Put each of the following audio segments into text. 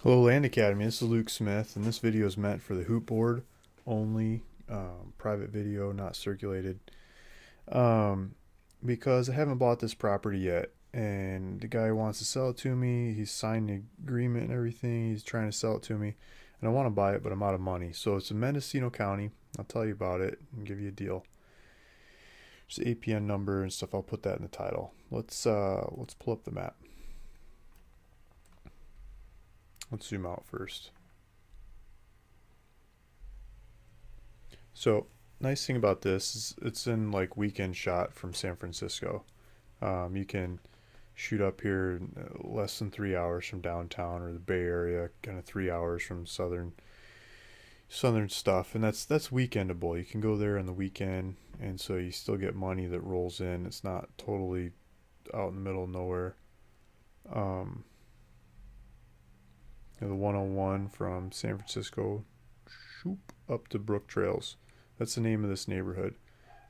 Hello Land Academy, this is Luke Smith, and this video is meant for the hoop board only, private video, not circulated, um, because I haven't bought this property yet, and the guy wants to sell it to me. He's signed the agreement and everything. He's trying to sell it to me, and I want to buy it, but I'm out of money. So it's in Mendocino County. I'll tell you about it and give you a deal. There's the APN number and stuff. I'll put that in the title. Let's pull up the map. Let's zoom out first. So, nice thing about this is it's in like weekend shot from San Francisco. You can shoot up here in less than 3 hours from downtown or the Bay Area, kind of 3 hours from southern stuff, and that's weekendable. You can go there on the weekend, and so you still get money that rolls in. It's not totally out in the middle of nowhere. Um, the 101 from San Francisco, shoop, up to Brook Trails. That's the name of this neighborhood.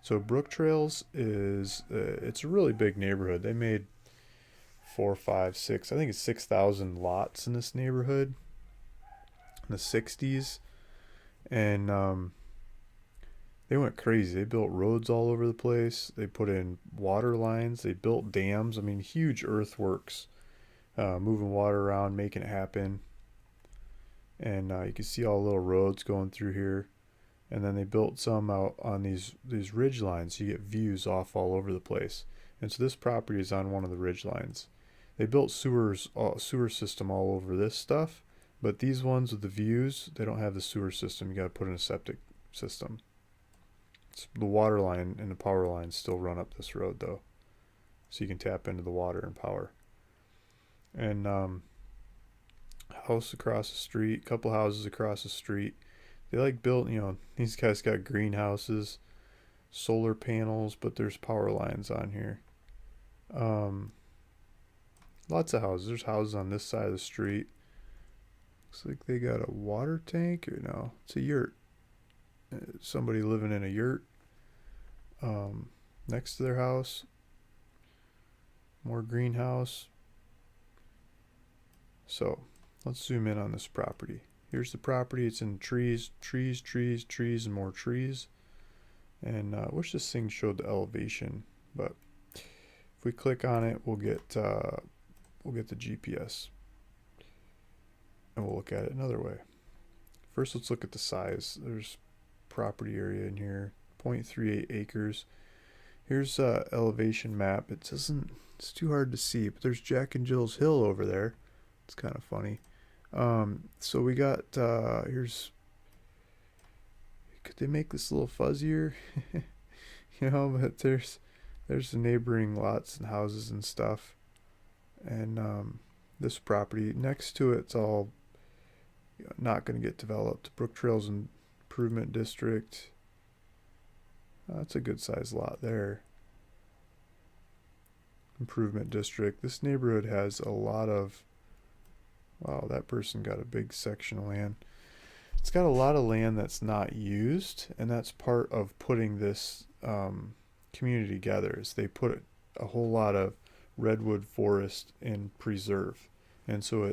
So Brook Trails is it's a really big neighborhood. They made 4, 5, 6. I think it's 6,000 lots in this neighborhood in the '60s, and they went crazy. They built roads all over the place. They put in water lines. They built dams. I mean, huge earthworks, moving water around, making it happen. And you can see all the little roads going through here. And then they built some out on these ridge lines, so you get views off all over the place. And so this property is on one of the ridge lines. They built sewer system all over this stuff, but these ones with the views, they don't have the sewer system. You got to put in a septic system. The water line and the power lines still run up this road though, so you can tap into the water and power. And house across the street, couple houses across the street. They like built, these guys got greenhouses, solar panels, but there's power lines on here. Lots of houses. There's houses on this side of the street. Looks like they got a water tank, or no, it's a yurt. Somebody living in a yurt next to their house. More greenhouse. So let's zoom in on this property. Here's the property. It's in trees, and more trees. And I wish this thing showed the elevation, but if we click on it, we'll get the GPS, and we'll look at it another way. First, let's look at the size. There's property area in here, 0.38 acres. Here's elevation map. It's too hard to see, but there's Jack and Jill's Hill over there. It's kind of funny. So we got could they make this a little fuzzier? But there's the neighboring lots and houses and stuff, and this property next to it's all not going to get developed. Brook Trails Improvement District. That's a good sized lot there. Improvement District. This neighborhood has a lot of. Wow, that person got a big section of land. It's got a lot of land that's not used, and that's part of putting this community together. Is they put a whole lot of redwood forest in preserve, and so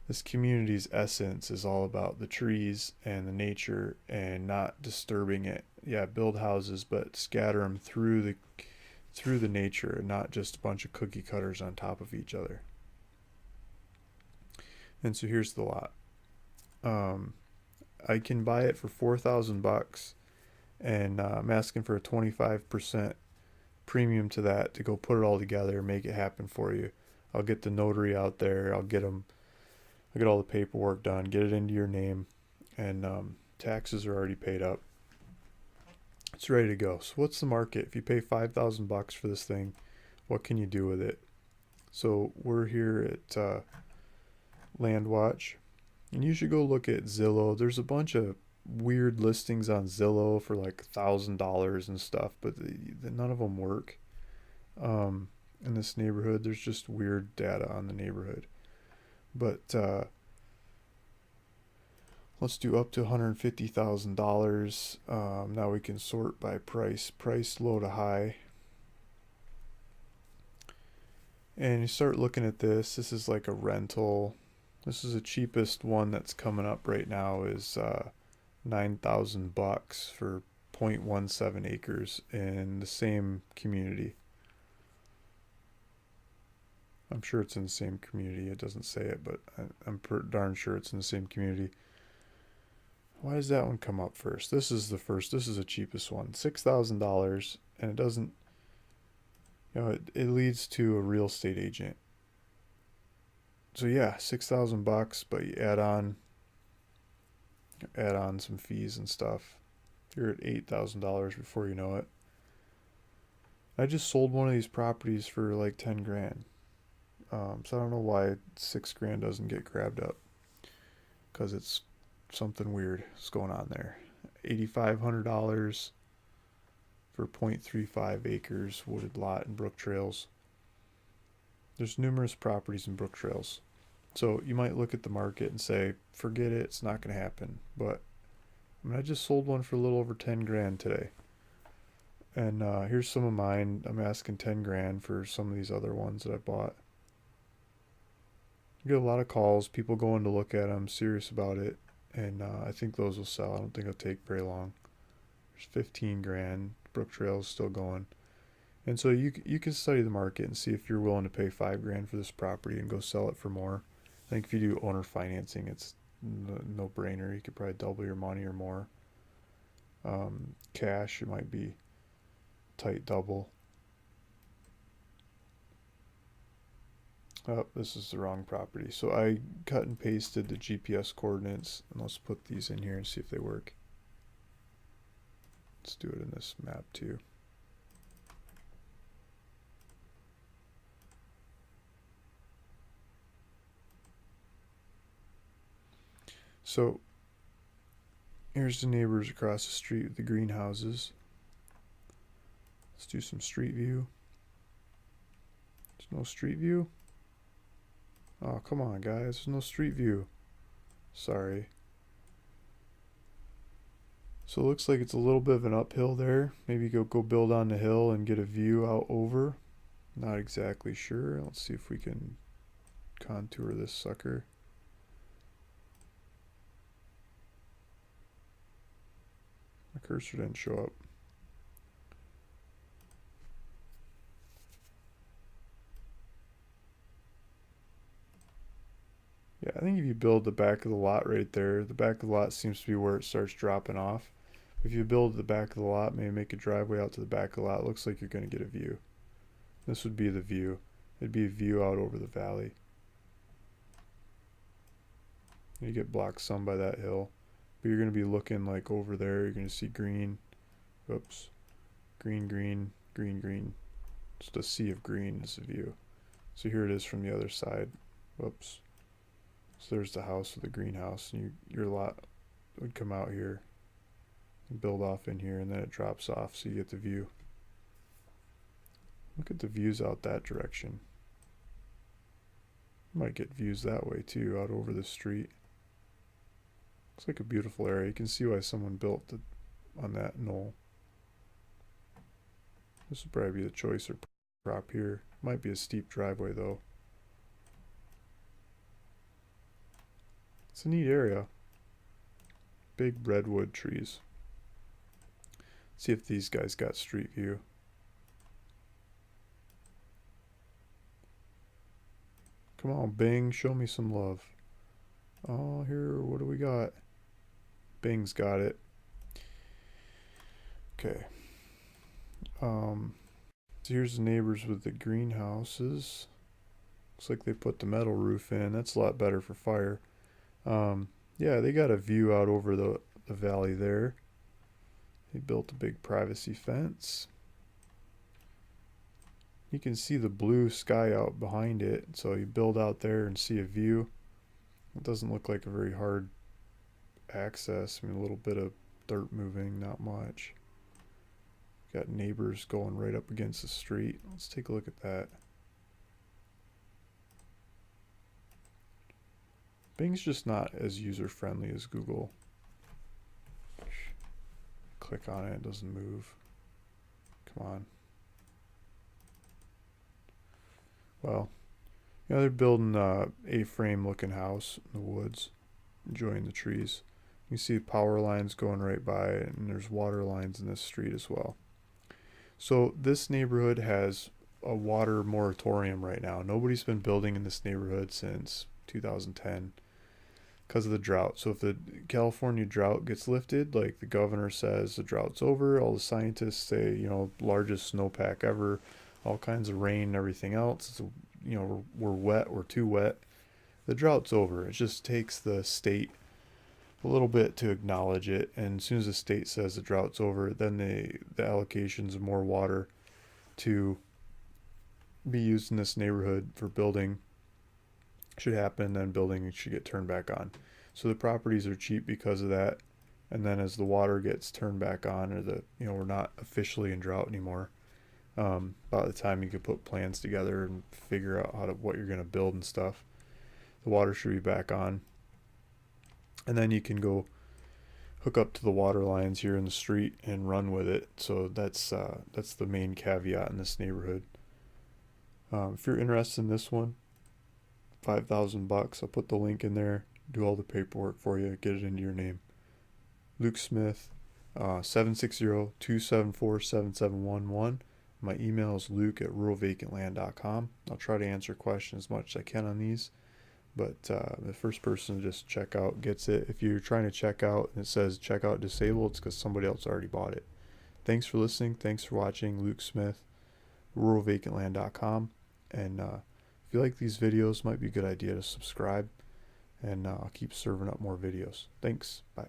this community's essence is all about the trees and the nature and not disturbing it. Yeah, build houses, but scatter them through the nature, and not just a bunch of cookie cutters on top of each other. And so here's the lot. I can buy it for $4,000, and I'm asking for a 25% premium to that to go put it all together, make it happen for you. I'll get the notary out there. I'll get all the paperwork done, get it into your name, and taxes are already paid up. It's ready to go. So what's the market? If you pay $5,000 for this thing, what can you do with it? So we're here at Landwatch, and you should go look at Zillow. There's a bunch of weird listings on Zillow for like $1,000 and stuff, but none of them work. In this neighborhood, there's just weird data on the neighborhood. But let's do up to $150,000. Now we can sort by price low to high. And you start looking at this. This is like a rental. This is the cheapest one that's coming up right now is $9,000 for 0.17 acres in the same community. I'm sure it's in the same community. It doesn't say it, but I'm darn sure it's in the same community. Why does that one come up first? This is the first. This is the cheapest one. $6,000, and it doesn't, it leads to a real estate agent. So yeah, $6,000, but you add on some fees and stuff. You're at $8,000 before you know it. I just sold one of these properties for like 10 grand. So I don't know why 6 grand doesn't get grabbed up, because it's something weird is going on there. $8,500 for 0.35 acres wooded lot in Brook Trails. There's numerous properties in Brook Trails. So you might look at the market and say, forget it, it's not going to happen. But I just sold one for a little over 10 grand today. And here's some of mine. I'm asking 10 grand for some of these other ones that I bought. You get a lot of calls, people going to look at them, serious about it. And I think those will sell. I don't think it'll take very long. There's 15 grand. Brook Trail is still going. And so you can study the market and see if you're willing to pay 5 grand for this property and go sell it for more. I think if you do owner financing, it's no brainer. You could probably double your money or more. Cash, it might be tight double. Oh, this is the wrong property. So I cut and pasted the GPS coordinates, and let's put these in here and see if they work. Let's do it in this map too. So here's the neighbors across the street with the greenhouses. Let's do some street view. There's no street view? Oh, come on, guys. There's no street view. Sorry. So it looks like it's a little bit of an uphill there. Maybe go build on the hill and get a view out over. Not exactly sure. Let's see if we can contour this sucker. My cursor didn't show up. Yeah, I think if you build the back of the lot right there, the back of the lot seems to be where it starts dropping off. If you build the back of the lot, maybe make a driveway out to the back of the lot, it looks like you're going to get a view. This would be the view. It'd be a view out over the valley. You get blocked some by that hill, but you're going to be looking like over there. You're going to see green. Oops. Green, green, green, green. Just a sea of green is the view. So here it is from the other side. Whoops. So there's the house with the greenhouse, and your lot would come out here and build off in here, and then it drops off, so you get the view. Look at the views out that direction. You might get views that way too, out over the street. Looks like a beautiful area. You can see why someone built on that knoll. This would probably be the choicer prop here. Might be a steep driveway though. It's a neat area. Big redwood trees. See if these guys got street view. Come on, Bing, show me some love. Oh, here, what do we got? Bing's got it. Okay. So here's the neighbors with the greenhouses. Looks like they put the metal roof in. That's a lot better for fire. Yeah, they got a view out over the valley there. They built a big privacy fence. You can see the blue sky out behind it, so you build out there and see a view. It doesn't look like a very hard access. I mean, a little bit of dirt moving, not much. Got neighbors going right up against the street. Let's take a look at that. Bing's just not as user-friendly as Google. Click on it, it doesn't move. Come on. Well, Yeah, they're building a A-frame looking house in the woods, enjoying the trees. You see power lines going right by, and there's water lines in this street as well. So this neighborhood has a water moratorium right now. Nobody's been building in this neighborhood since 2010 because of the drought. So if the California drought gets lifted, like the governor says the drought's over, all the scientists say, largest snowpack ever, all kinds of rain and everything else. So, we're wet, we're too wet. The drought's over. It just takes the state a little bit to acknowledge it, and as soon as the state says the drought's over, then the allocations of more water to be used in this neighborhood for building should happen, then building should get turned back on. So the properties are cheap because of that. And then as the water gets turned back on, or we're not officially in drought anymore, about the time you can put plans together and figure out what you're going to build and stuff, the water should be back on. And then you can go hook up to the water lines here in the street and run with it. So that's the main caveat in this neighborhood. If you're interested in this one, $5,000. I'll put the link in there. Do all the paperwork for you. Get it into your name. Luke Smith, 760-274-7711. My email is luke@ruralvacantland.com. I'll try to answer questions as much as I can on these. But the first person to just check out gets it. If you're trying to check out and it says check out disabled, it's because somebody else already bought it. Thanks for listening. Thanks for watching. Luke Smith, ruralvacantland.com. And if you like these videos, might be a good idea to subscribe. And I'll keep serving up more videos. Thanks. Bye.